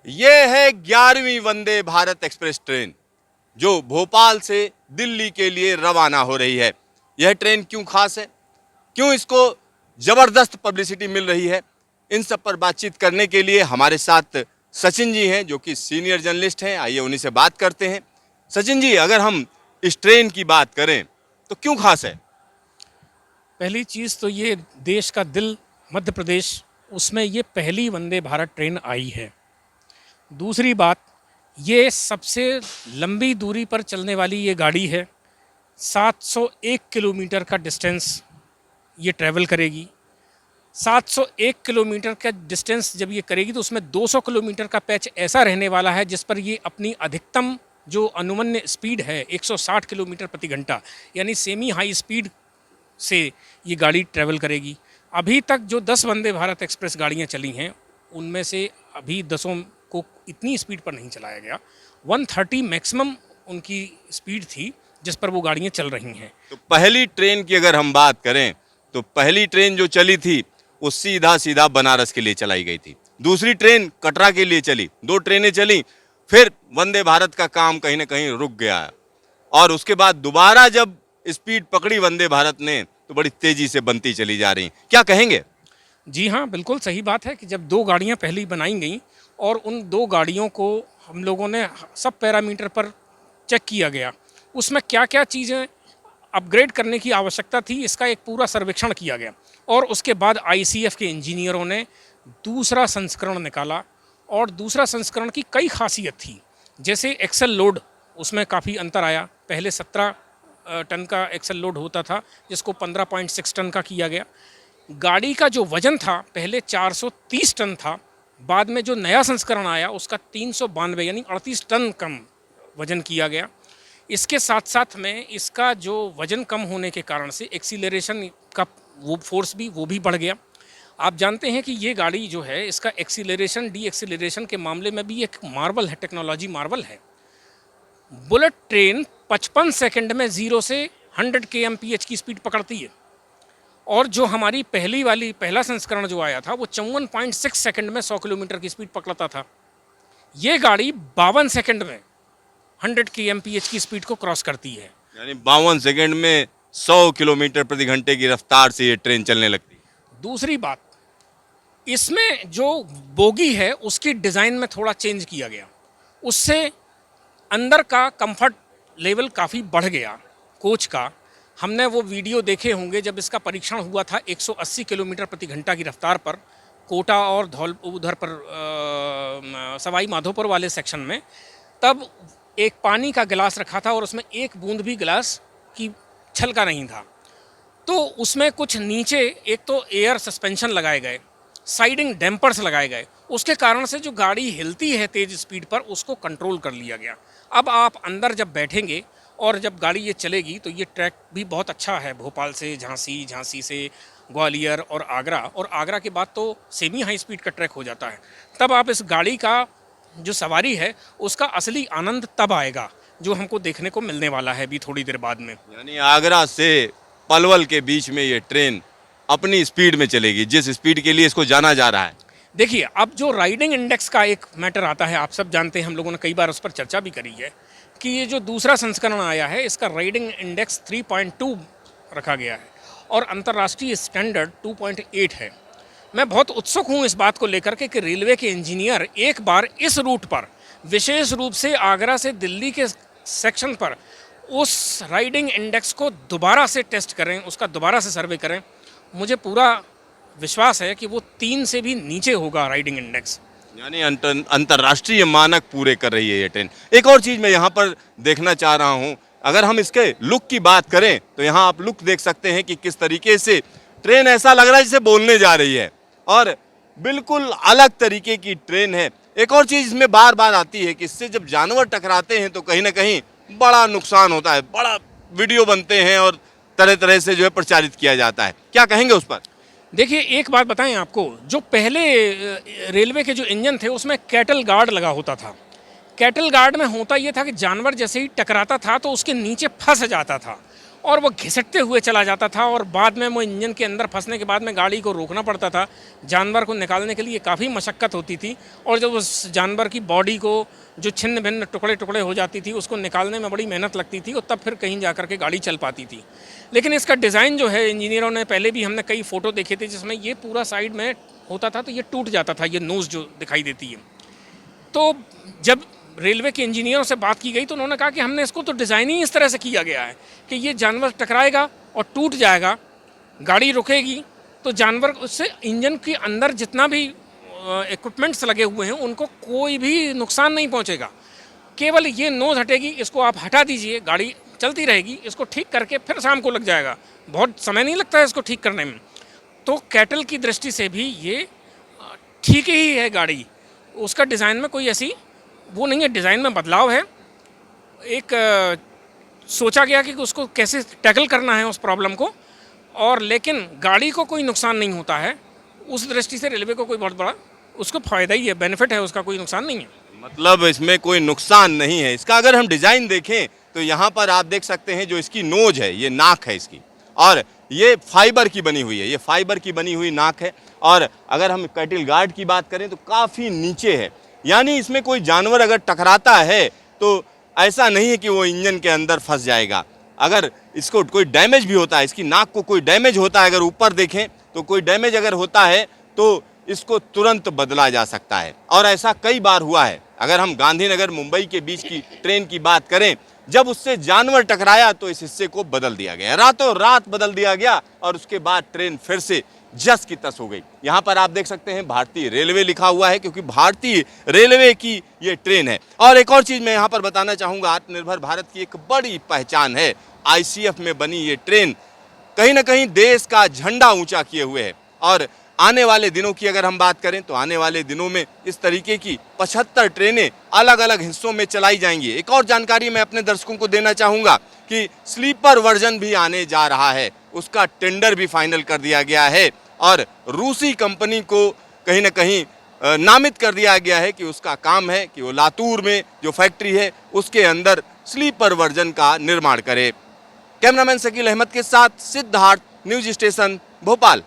ये है 11वीं वंदे भारत एक्सप्रेस ट्रेन जो भोपाल से दिल्ली के लिए रवाना हो रही है। यह ट्रेन क्यों खास है, क्यों इसको जबरदस्त पब्लिसिटी मिल रही है, इन सब पर बातचीत करने के लिए हमारे साथ सचिन जी हैं जो कि सीनियर जर्नलिस्ट हैं। आइए उन्हीं से बात करते हैं। सचिन जी, अगर हम इस ट्रेन की बात करें तो क्यों खास है? पहली चीज़ तो ये देश का दिल मध्य प्रदेश, उसमें ये पहली वंदे भारत ट्रेन आई है। दूसरी बात, ये सबसे लंबी दूरी पर चलने वाली ये गाड़ी है। 701 किलोमीटर का डिस्टेंस ये ट्रैवल करेगी। 701 किलोमीटर का डिस्टेंस जब ये करेगी तो उसमें 200 किलोमीटर का पैच ऐसा रहने वाला है जिस पर ये अपनी अधिकतम जो अनुमन्य स्पीड है 160 किलोमीटर प्रति घंटा, यानी सेमी हाई स्पीड से ये गाड़ी ट्रैवल करेगी। अभी तक जो 10 वंदे भारत एक्सप्रेस गाड़ियाँ चली हैं उनमें से अभी 10 को इतनी स्पीड पर नहीं चलाया गया। 130 मैक्सिमम उनकी स्पीड थी जिस पर वो गाड़ियाँ चल रही हैं। तो पहली ट्रेन की अगर हम बात करें तो पहली ट्रेन जो चली थी वो सीधा सीधा बनारस के लिए चलाई गई थी। दूसरी ट्रेन कटरा के लिए चली, 2 ट्रेनें चली, फिर वंदे भारत का काम कहीं ना कहीं रुक गया और उसके बाद दोबारा जब स्पीड पकड़ी वंदे भारत ने तो बड़ी तेजी से बनती चली जा रही। क्या कहेंगे? जी हाँ, बिल्कुल सही बात है कि जब 2 गाड़ियाँ पहले ही बनाई गई और उन 2 गाड़ियों को हम लोगों ने सब पैरामीटर पर चेक किया गया, उसमें क्या क्या चीज़ें अपग्रेड करने की आवश्यकता थी, इसका एक पूरा सर्वेक्षण किया गया और उसके बाद आईसीएफ के इंजीनियरों ने दूसरा संस्करण निकाला और दूसरा संस्करण की कई खासियत थी। जैसे एक्सल लोड, उसमें काफ़ी अंतर आया। पहले 17 टन का एक्सल लोड होता था जिसको 15.6 टन का किया गया। गाड़ी का जो वजन था पहले 430 टन था, बाद में जो नया संस्करण आया उसका 392 यानी 38 टन कम वजन किया गया। इसके साथ साथ में इसका जो वजन कम होने के कारण से एक्सीलरेशन का वो फोर्स भी बढ़ गया। आप जानते हैं कि ये गाड़ी जो है इसका एक्सीलरेशन डी एक्सीलरेशन के मामले में भी एक मार्वल है, टेक्नोलॉजी मार्वल है। बुलेट ट्रेन 55 सेकंड में 0 से 100 kmph की स्पीड पकड़ती है और जो हमारी पहला संस्करण जो आया था वो 54.6 सेकंड में 100 किलोमीटर की स्पीड पकड़ता था। ये गाड़ी 52 सेकंड में 100 kmph की स्पीड को क्रॉस करती है। यानी 52 सेकंड में 100 किलोमीटर प्रति घंटे की रफ्तार से ये ट्रेन चलने लगती। दूसरी बात, इसमें जो बोगी है उसकी डिज़ाइन में थोड़ा चेंज किया गया, उससे अंदर का कंफर्ट लेवल काफ़ी बढ़ गया कोच का। हमने वो वीडियो देखे होंगे जब इसका परीक्षण हुआ था 180 किलोमीटर प्रति घंटा की रफ्तार पर कोटा और धौल उधर पर सवाई माधोपुर वाले सेक्शन में। तब एक पानी का गिलास रखा था और उसमें एक बूंद भी गिलास की छलका नहीं था। तो उसमें कुछ नीचे एक तो एयर सस्पेंशन लगाए गए, साइडिंग डैम्पर्स लगाए गए, उसके कारण से जो गाड़ी हिलती है तेज़ स्पीड पर उसको कंट्रोल कर लिया गया। अब आप अंदर जब बैठेंगे और जब गाड़ी ये चलेगी तो ये ट्रैक भी बहुत अच्छा है, भोपाल से झांसी, झांसी से ग्वालियर और आगरा के बाद तो सेमी हाई स्पीड का ट्रैक हो जाता है। तब आप इस गाड़ी का जो सवारी है उसका असली आनंद तब आएगा जो हमको देखने को मिलने वाला है अभी थोड़ी देर बाद में। यानी आगरा से पलवल के बीच में ये ट्रेन अपनी स्पीड में चलेगी, जिस स्पीड के लिए इसको जाना जा रहा है। देखिए, अब जो राइडिंग इंडेक्स का एक मैटर आता है, आप सब जानते हैं, हम लोगों ने कई बार उस पर चर्चा भी करी है कि ये जो दूसरा संस्करण आया है इसका राइडिंग इंडेक्स 3.2 रखा गया है और अंतर्राष्ट्रीय स्टैंडर्ड 2.8 है। मैं बहुत उत्सुक हूँ इस बात को लेकर के कि रेलवे के इंजीनियर एक बार इस रूट पर, विशेष रूप से आगरा से दिल्ली के सेक्शन पर, उस राइडिंग इंडेक्स को दोबारा से टेस्ट करें, उसका दोबारा से सर्वे करें। मुझे पूरा विश्वास है कि वो 3 से भी नीचे होगा राइडिंग इंडेक्स। यानी अंतर्राष्ट्रीय मानक पूरे कर रही है ये ट्रेन। एक और चीज मैं यहाँ पर देखना चाह रहा हूँ, अगर हम इसके लुक की बात करें तो यहाँ आप लुक देख सकते हैं कि किस तरीके से ट्रेन ऐसा लग रहा है जैसे बोलने जा रही है और बिल्कुल अलग तरीके की ट्रेन है। एक और चीज इसमें बार बार आती है कि इससे जब जानवर टकराते हैं तो कहीं ना कहीं बड़ा नुकसान होता है, बड़ा वीडियो बनते हैं और तरह तरह से जो है प्रचारित किया जाता है। क्या कहेंगे उस पर? देखिए, एक बात बताएं आपको, जो पहले रेलवे के जो इंजन थे उसमें कैटल गार्ड लगा होता था। कैटल गार्ड में होता ये था कि जानवर जैसे ही टकराता था तो उसके नीचे फंस जाता था और वो घिसटते हुए चला जाता था और बाद में वो इंजन के अंदर फंसने के बाद में गाड़ी को रोकना पड़ता था। जानवर को निकालने के लिए काफ़ी मशक्क़त होती थी और जब उस जानवर की बॉडी को जो छिन्न भिन्न टुकड़े टुकड़े हो जाती थी उसको निकालने में बड़ी मेहनत लगती थी और तब फिर कहीं जा कर के गाड़ी चल पाती थी। लेकिन इसका डिज़ाइन जो है इंजीनियरों ने, पहले भी हमने कई फ़ोटो देखे थे जिसमें ये पूरा साइड में होता था तो ये टूट जाता था, ये नोज़ जो दिखाई देती है। तो जब रेलवे के इंजीनियरों से बात की गई तो उन्होंने कहा कि हमने इसको तो डिज़ाइन ही इस तरह से किया गया है कि ये जानवर टकराएगा और टूट जाएगा, गाड़ी रुकेगी तो जानवर उससे इंजन के अंदर जितना भी इक्विपमेंट्स लगे हुए हैं उनको कोई भी नुकसान नहीं पहुंचेगा। केवल ये नोज़ हटेगी, इसको आप हटा दीजिए, गाड़ी चलती रहेगी, इसको ठीक करके फिर शाम को लग जाएगा, बहुत समय नहीं लगता है इसको ठीक करने में। तो कैटल की दृष्टि से भी ये ठीक ही है गाड़ी, उसका डिज़ाइन में कोई ऐसी वो नहीं है, डिज़ाइन में बदलाव है। एक सोचा गया कि उसको कैसे टैकल करना है उस प्रॉब्लम को, और लेकिन गाड़ी को कोई नुकसान नहीं होता है। उस दृष्टि से रेलवे को कोई बहुत बड़ा उसको फ़ायदा ही है, बेनिफिट है, उसका कोई नुकसान नहीं है। मतलब इसमें कोई नुकसान नहीं है। इसका अगर हम डिज़ाइन देखें तो यहाँ पर आप देख सकते हैं जो इसकी नोज है, ये नाक है इसकी, और ये फाइबर की बनी हुई है, ये फाइबर की बनी हुई नाक है। और अगर हम कैटल गार्ड की बात करें तो काफ़ी नीचे है, यानी इसमें कोई जानवर अगर टकराता है तो ऐसा नहीं है कि वो इंजन के अंदर फंस जाएगा। अगर इसको कोई डैमेज भी होता है, इसकी नाक को कोई डैमेज होता है, अगर ऊपर देखें तो कोई डैमेज अगर होता है तो इसको तुरंत बदला जा सकता है, और ऐसा कई बार हुआ है। अगर हम गांधीनगर मुंबई के बीच की ट्रेन की बात करें, जब उससे जानवर टकराया तो इस हिस्से को बदल दिया गया, रातों रात बदल दिया गया, और उसके बाद ट्रेन फिर से जस की तस हो गई। यहाँ पर आप देख सकते हैं भारतीय रेलवे लिखा हुआ है, क्योंकि भारतीय रेलवे की ये ट्रेन है। और एक और चीज़ मैं यहाँ पर बताना चाहूँगा, आत्मनिर्भर भारत की एक बड़ी पहचान है, ICF में बनी ये ट्रेन कहीं ना कहीं देश का झंडा ऊंचा किए हुए है। और आने वाले दिनों की अगर हम बात करें तो आने वाले दिनों में इस तरीके की 75 ट्रेनें अलग अलग हिस्सों में चलाई जाएंगी। एक और जानकारी मैं अपने दर्शकों को देना चाहूँगा कि स्लीपर वर्जन भी आने जा रहा है, उसका टेंडर भी फाइनल कर दिया गया है, और रूसी कंपनी को कहीं ना कहीं नामित कर दिया गया है कि उसका काम है कि वो लातूर में जो फैक्ट्री है उसके अंदर स्लीपर वर्जन का निर्माण करे। कैमरामैन शकील अहमद के साथ सिद्धार्थ, न्यूज स्टेशन, भोपाल।